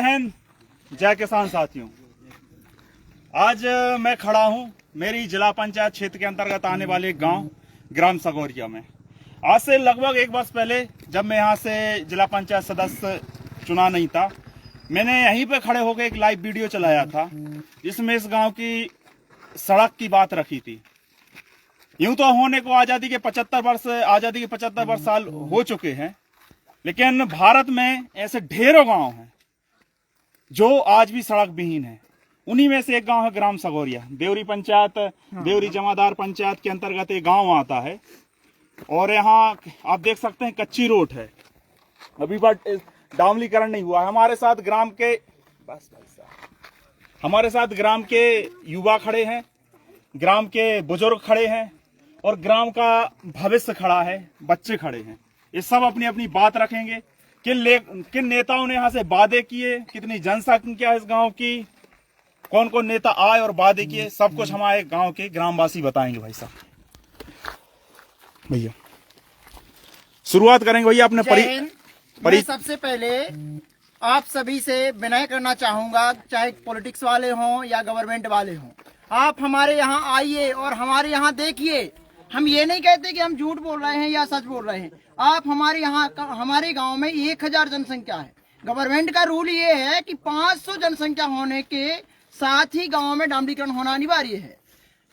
हिंद, जय किसान साथियों। आज मैं खड़ा हूं मेरी जिला पंचायत क्षेत्र के अंतर्गत आने वाले एक गांव ग्राम सगोरिया में। आज से लगभग एक वर्ष पहले जब मैं यहां से जिला पंचायत सदस्य चुना नहीं था, मैंने यहीं पे खड़े होकर एक लाइव वीडियो चलाया था जिसमें इस गांव की सड़क की बात रखी थी। यूं तो होने को आजादी के 75 वर्ष साल हो चुके हैं, लेकिन भारत में ऐसे ढेरों गांव हैं जो आज भी सड़क विहीन है। उन्हीं में से एक गांव है ग्राम सगोरिया। देवरी पंचायत, देवरी जमादार पंचायत के अंतर्गत एक गांव आता है और यहाँ आप देख सकते हैं कच्ची रोड है, अभी बट डामलीकरण नहीं हुआ है। हमारे साथ ग्राम के युवा खड़े हैं, ग्राम के बुजुर्ग खड़े हैं और ग्राम का भविष्य खड़ा है, बच्चे खड़े हैं। ये सब अपनी अपनी बात रखेंगे। किन नेताओं ने यहाँ से वादे किए, कितनी जनसंख्या है इस गांव की, कौन कौन नेता आए और वादे किए, सब कुछ हमारे गांव के ग्रामवासी बताएंगे। भाई साहब, भैया शुरुआत करेंगे भैया अपने मैं सबसे पहले आप सभी से विनय करना चाहूंगा, चाहे पॉलिटिक्स वाले हों या गवर्नमेंट वाले हों, आप हमारे यहाँ आइए और हमारे यहाँ देखिए। हम ये नहीं कहते कि हम झूठ बोल रहे हैं या सच बोल रहे हैं। आप हमारे यहाँ, हमारे गांव में 1000 जनसंख्या है। गवर्नमेंट का रूल ये है कि 500 जनसंख्या होने के साथ ही गांव में डामरीकरण होना अनिवार्य है।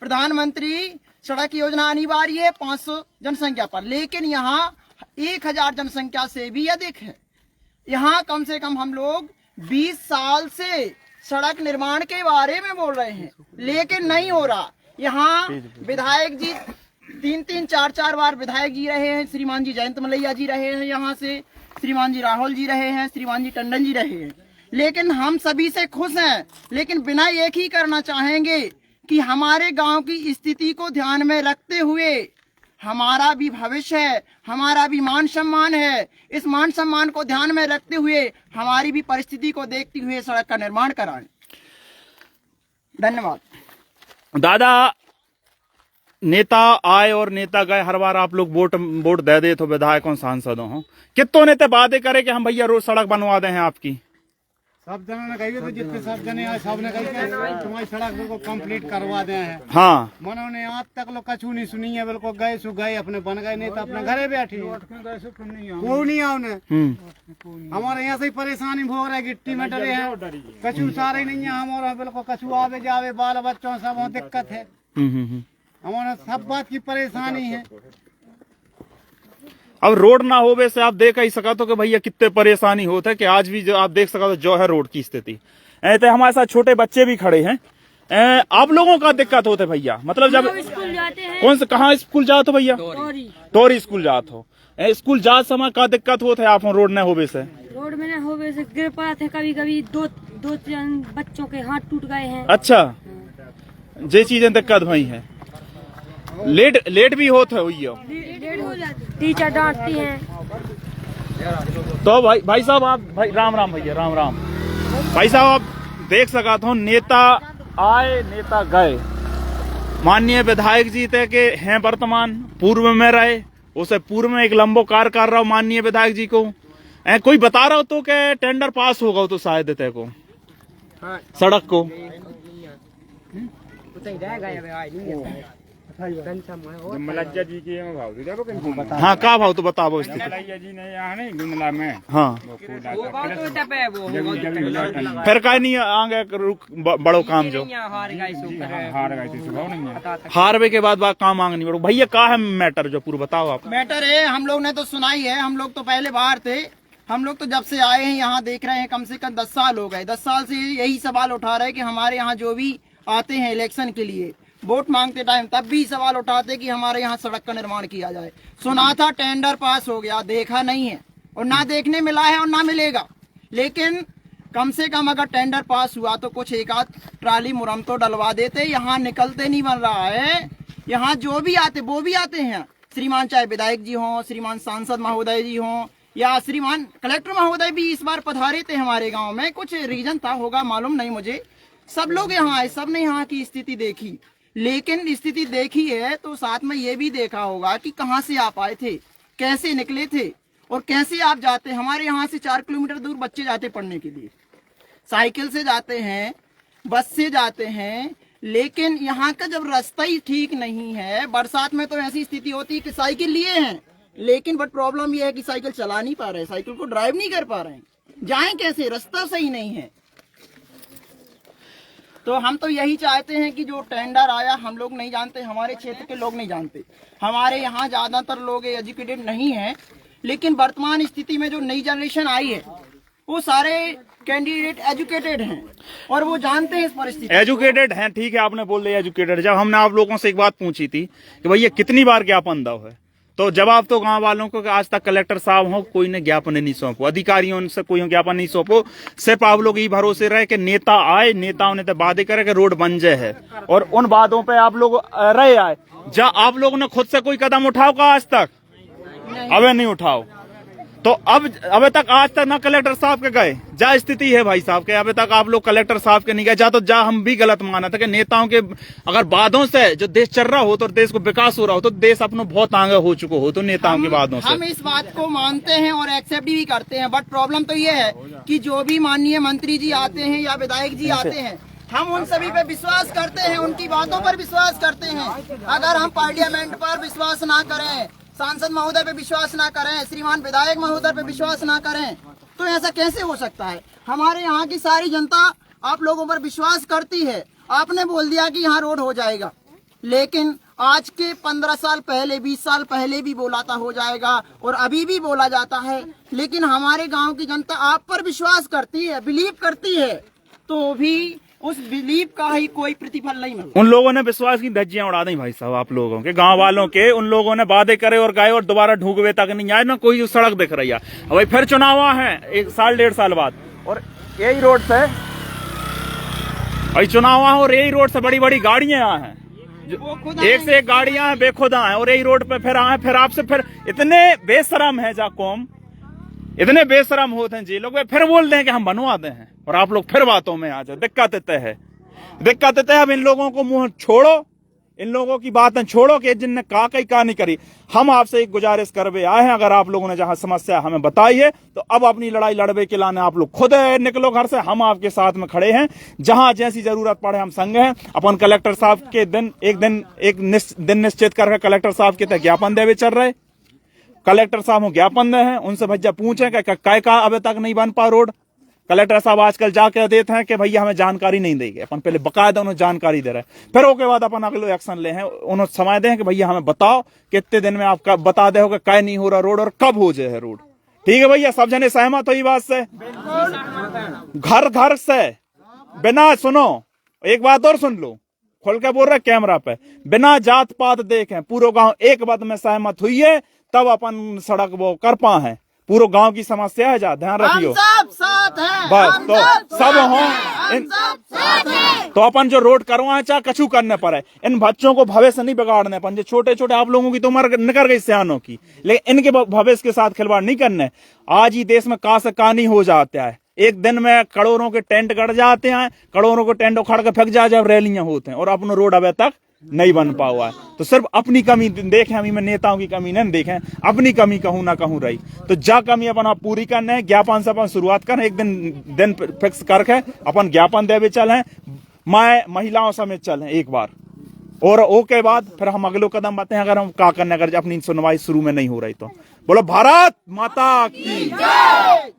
प्रधानमंत्री सड़क योजना अनिवार्य है 500 जनसंख्या पर, लेकिन यहाँ 1000 जनसंख्या से भी अधिक है। यहाँ कम से कम हम लोग 20 साल से सड़क निर्माण के बारे में बोल रहे हैं, लेकिन नहीं हो रहा। यहाँ विधायक जी 3-3, 4-4 बार विधायक जी रहे हैं। श्रीमान जी जयंत मलैया जी रहे हैं, यहाँ से श्रीमान जी राहुल जी रहे हैं, श्रीमान जी टंडन जी रहे हैं, लेकिन हम सभी से खुश हैं। लेकिन बिना एक ही करना चाहेंगे कि हमारे गांव की स्थिति को ध्यान में रखते हुए हमारा भी भविष्य है, हमारा भी मान सम्मान है। इस मान सम्मान को ध्यान में रखते हुए हमारी भी परिस्थिति को देखते हुए सड़क का निर्माण कराएं। धन्यवाद। दादा, नेता आए और नेता गए, हर बार आप लोग वोट दे दे तो विधायकों सांसदों हो, कितने नेता वादे करे कि हम भैया रोज सड़क बनवा दे हैं आपकी। सब जनों ने कही तो जितने सब जने आए सब ने कही तुम्हारी सड़क को कंप्लीट करवा दे हैं। हाँ, मनो ने आज तक लोग कछू नहीं सुनी है, बिल्कुल गए सु गए अपने बन गए, नहीं तो अपने घरे बैठे कोई नहीं आओ। हमारे यहाँ से परेशानी भोग रहे, गिट्टी में डरे हैं, कछू सारे नहीं है हमारा, बिल्कुल कछू आवे जावे, बाल बच्चों सब दिक्कत है। हमारा सब बात की परेशानी है। अब रोड ना होवे से आप देख ही सका तो कि भैया कितने परेशानी होता है कि आज भी जो आप देख सका तो जो है रोड की स्थिति। ऐसे हमारे साथ छोटे बच्चे भी खड़े हैं। आप लोगों का दिक्कत होता है भैया, मतलब जब स्कूल जाते हैं। कौन से कहाँ स्कूल जाते हो भैया? तोरी स्कूल जाते हो। स्कूल जाते समय का दिक्कत होता है आप रोड न होवे से? रोड में न होवे से गिर पड़ते, कभी कभी दो बच्चों के हाथ टूट गए हैं। अच्छा, ये चीजें दिक्कत हुई है। लेट भी होता है, लेट हो जाती, टीचर डांटती हैं। तो भाई साहब आप राम राम भैया, राम राम भाई साहब। आप देख सका तो नेता आए नेता गए। माननीय विधायक जी थे के हैं वर्तमान, पूर्व में रहे, उसे पूर्व में एक लंबो कार्य कर रहा हो माननीय विधायक जी को। कोई बता रहा हो तो के टेंडर पास होगा तो शायद तय को सड़क को। हाँ, का भाव तो बताओ स्थिति। हाँ, फिर का नहीं आगे बड़ो काम जो हारवे के बाद काम मांगनी पड़ो भैया। का है मैटर जो पूरा बताओ आप। मैटर है, हम लोग ने तो सुना ही है। हम लोग तो पहले बाहर थे, हम लोग तो जब से आए हैं यहाँ देख रहे हैं, कम से कम 10 साल हो गए। 10 साल से यही सवाल उठा रहे हैं कि हमारे यहाँ जो भी आते हैं इलेक्शन के लिए वोट मांगते टाइम, तब भी सवाल उठाते कि हमारे यहाँ सड़क का निर्माण किया जाए। सुना था टेंडर पास हो गया, देखा नहीं है और ना देखने मिला है और ना मिलेगा। लेकिन कम से कम अगर टेंडर पास हुआ तो कुछ एक आध ट्राली मुरम तो डलवा देते। यहाँ निकलते नहीं बन रहा है। यहाँ जो भी आते वो भी आते हैं, श्रीमान चाहे विधायक जी हों, श्रीमान सांसद महोदय जी हों या श्रीमान कलेक्टर महोदय भी इस बार पधारे थे हमारे गाँव में। कुछ रीजन था, होगा मालूम नहीं मुझे। सब लोग यहाँ आए, सब ने यहाँ की स्थिति देखी, लेकिन स्थिति देखी है तो साथ में ये भी देखा होगा कि कहाँ से आप आए थे, कैसे निकले थे और कैसे आप जाते। हमारे यहाँ से 4 किलोमीटर दूर बच्चे जाते पढ़ने के लिए। साइकिल से जाते हैं, बस से जाते हैं, लेकिन यहाँ का जब रास्ता ही ठीक नहीं है, बरसात में तो ऐसी स्थिति होती है कि साइकिल लिए हैं, लेकिन बट प्रॉब्लम ये है कि साइकिल चला नहीं पा रहे, साइकिल को ड्राइव नहीं कर पा रहे हैं, जाएं कैसे, रास्ता सही नहीं है। तो हम तो यही चाहते हैं कि जो टेंडर आया, हम लोग नहीं जानते, हमारे क्षेत्र के लोग नहीं जानते, हमारे यहाँ ज्यादातर लोग एजुकेटेड नहीं है, लेकिन वर्तमान स्थिति में जो नई जनरेशन आई है वो सारे कैंडिडेट एजुकेटेड हैं और वो जानते हैं इस परिस्थिति। एजुकेटेड हैं, ठीक है, आपने बोल दिया एजुकेटेड। जब हमने आप लोगों से एक बात पूछी थी कि भैया कितनी बार ज्ञापन दो है, तो जवाब तो गांव वालों को कि आज तक कलेक्टर साहब हो कोई ने ज्ञापन नहीं सौंपो, अधिकारियों से कोई ज्ञापन नहीं सौंपो। सिर्फ आप लोग ये भरोसे रहे कि नेता आए, नेताओं ने तो वादे करे कि रोड बन जाए है, और उन वादों पे आप लोग रहे आए। जब आप लोगों ने खुद से कोई कदम उठाओ का आज तक? अबे नहीं उठाओ। तो अब तक आज तक ना कलेक्टर साहब के गए, जा स्थिति है भाई साहब के, अभी तक आप लोग कलेक्टर साहब के नहीं गए। जा तो जा हम भी गलत माना था कि नेताओं के अगर वादों से जो देश चल रहा हो, तो देश को विकास हो रहा हो, तो देश अपना बहुत आगे हो चुका हो, तो नेताओं के वादों से हम इस बात को मानते हैं और एक्सेप्ट भी करते हैं। बट प्रॉब्लम तो ये है कि जो भी माननीय मंत्री जी आते हैं या विधायक जी आते हैं, हम उन सभी पे विश्वास करते हैं, उनकी बातों पर विश्वास करते हैं। अगर हम पार्लियामेंट पर विश्वास ना करें, सांसद महोदय पे विश्वास ना करें, श्रीमान विधायक महोदय पे विश्वास ना करें, तो ऐसा कैसे हो सकता है? हमारे यहाँ की सारी जनता आप लोगों पर विश्वास करती है। आपने बोल दिया कि यहाँ रोड हो जाएगा, लेकिन आज के 15 साल पहले, 20 साल पहले भी बोला था हो जाएगा, और अभी भी बोला जाता है, लेकिन हमारे गांव की जनता आप पर विश्वास करती है, बिलीव करती है, तो भी उस बिलीव का ही कोई प्रतिफल नहीं मिलता। उन लोगों ने विश्वास की धज्जियां उड़ा दी भाई साहब, आप लोगों के गांव वालों के। उन लोगों ने वादे करे और गए और दोबारा ढूंढवे तक नहीं आए, ना कोई सड़क दिख रही है। भाई फिर चुनाव है 1 साल 1.5 साल बाद, और यही रोड से भाई चुनाव और यही रोड से बड़ी बड़ी गाड़ियां हैं, एक से एक गाड़ियां हैं, बेखुदा हैं, और यही रोड पे फिर आए, फिर आपसे फिर इतने बेशरम है जा कौम, इतने बेशरम होते हैं जी लोग, फिर बोलते हैं कि हम बनवाते हैं, और आप लोग फिर बातों में आ जाओ। दिक्कत इतने है। अब इन लोगों को मुंह छोड़ो, इन लोगों की बातें छोड़ो कि जिनने का नहीं करी। हम आपसे एक गुजारिश करवे आए हैं, अगर आप लोगों ने जहां समस्या हमें बताई है, तो अब अपनी लड़ाई लड़वे के लाने आप लोग खुद निकलो घर से, हम आपके साथ में खड़े हैं। जहां जैसी जरूरत पड़े हम संग हैं। अपन कलेक्टर साहब के एक दिन निश्चित करके कलेक्टर साहब के तक ज्ञापन देवे चल रहे, कलेक्टर साहब को ज्ञापन दे हैं, उनसे भैया पूछे कि का अभी तक नहीं बन पा रोड। कलेक्टर साहब आजकल जाके देते हैं कि भैया हमें जानकारी नहीं देंगे, अपन पहले बकायदा उन्हें जानकारी दे रहे हैं, फिर उसके बाद अपन अगले एक्शन ले हैं, उन्हें समय दें कि भैया हमें बताओ कितने दिन में आप बता दे होगा क्या नहीं हो रहा रोड और कब हो जाए रोड। ठीक है भैया, सब जने सहमत हो ये बात से? घर घर से बिना सुनो, एक बात और सुन लो, खोल के बोल रहे कैमरा पे, बिना जात पात देखे पूरा गांव एक बात में सहमत हुई है, तब अपन सड़क वो कर पाए। पूरे गांव की समस्या है, जा ध्यान रखियो, सब साथ हैं, बस तो सब हो तो अपन जो रोड करवाए चाहे कछु करने पर है, इन बच्चों को भविष्य नहीं बिगाड़ने अपन। जो छोटे छोटे आप लोगों की तो उम्र निकल गई सियानों की, लेकिन इनके भविष्य के साथ खिलवाड़ नहीं करने। आज ही देश में का से का नहीं हो जाता है, एक दिन में करोड़ों के टेंट गड़ जाते हैं, करोड़ों के टेंट उखाड़ के फेंक जा जब रैलियां होते हैं, और अपना रोड अभी तक नहीं बन पा हुआ है। तो सिर्फ अपनी कमी देखें, हम में नेताओं की कमी नहीं देखें, अपनी कमी कहूं ना कहूं रही, तो जा कमी अपन आप पूरी करने है। ज्ञापन से अपन शुरुआत करें, एक दिन फिक्स करके अपन ज्ञापन देवे चलें, महिलाओं समेत चलें एक बार, और ओके बाद फिर हम अगले कदम बताते हैं। अगर हम क्या करने, अगर अपनी सुनवाई शुरू में नहीं हो रही तो बोलो भारत माता की जय।